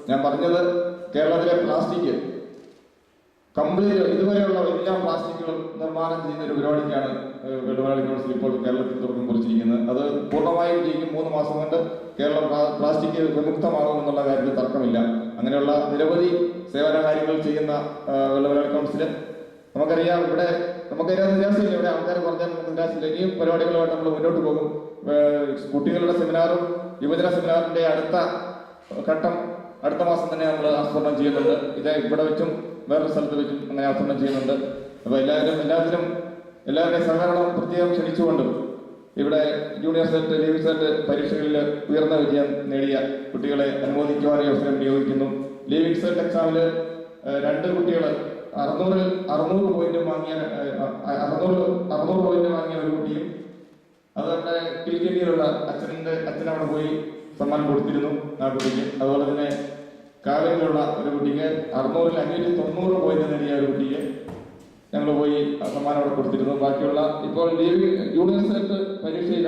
ഞാൻ പറഞ്ഞത് കേരളത്തിലെ പ്ലാസ്റ്റിക് കംപ്ലീറ്റ് ഇതുവരെയുള്ള എല്ലാ പ്ലാസ്റ്റിക്കുകളും നിർമ്മാണം ചെയ്യുന്ന ഒരു പരിപാടിക്കാണ് വെള്ളുമലയാളി കൗൺസിൽ ഇപ്പോൾ കേരളത്തിൽ തുടക്കം കുറിച്ചിരിക്കുന്നത്. അത് പൂർണ്ണമായും ചെയ്യും 3 മാസം കൊണ്ട് കേരളം പ്ലാസ്റ്റിക് വിമുക്തമാകുമെന്നുള്ള കാര്യത്തിൽ തർക്കമില്ല. അങ്ങനെയുള്ള നിരവധി സേവന കാര്യങ്ങൾ ചെയ്യുന്ന വെള്ളുമലയാളി കൗൺസില് നമുക്കറിയാം. നമുക്കറിയാം നിരാശയില്ല. ഇവിടെ ആൾക്കാർ പറഞ്ഞാൽ നമുക്ക് നിരാശയില്ല. ഇനിയും പരിപാടികളുമായിട്ട് നമ്മൾ മുന്നോട്ട് പോകും. കുട്ടികളുടെ സെമിനാറും യുവജന സെമിനാറിന്റെ അടുത്ത ഘട്ടം അടുത്ത മാസം തന്നെ നമ്മൾ ആസൂത്രണം ചെയ്യുന്നുണ്ട്. ഇത് ഇവിടെ വെച്ചും വേറൊരു സ്ഥലത്ത് വെച്ചും അങ്ങനെ ആസൂത്രണം ചെയ്യുന്നുണ്ട്. അപ്പോൾ എല്ലാവരുടെയും സഹകരണം പ്രത്യേകം ക്ഷണിച്ചുകൊണ്ടും ഇവിടെ ജൂനിയർ സെറ്റ് ലീവ് സെറ്റ് പരീക്ഷകളിൽ ഉയർന്ന വിജയം നേടിയ കുട്ടികളെ അനുമോദിക്കുവാൻ അവസരം വിനിയോഗിക്കുന്നു. ലീവിംഗ് സെറ്റ് എക്സാമിൽ 2 കുട്ടികൾ 600 പോയിന്റ് വാങ്ങിയ 600 പോയിന്റ് വാങ്ങിയ ഒരു കുട്ടിയും അതുകൊണ്ട് കിളിക്കണ്ടിയിലുള്ള അച്ഛൻ അവിടെ പോയി സമ്മാനം കൊടുത്തിരുന്നു ആ കുട്ടിക്ക്. അതുപോലെ തന്നെ കാവേരിയിലുള്ള ഒരു കുട്ടിക്ക് 600-ൽ 590 പോയിന്റ് നേടിയ ഒരു കുട്ടിക്ക് ഞങ്ങൾ പോയി സമ്മാനം അവിടെ കൊടുത്തിരുന്നു. ബാക്കിയുള്ള ഇപ്പോൾ ജൂനിയർ സെറ്റ് പരീക്ഷയിൽ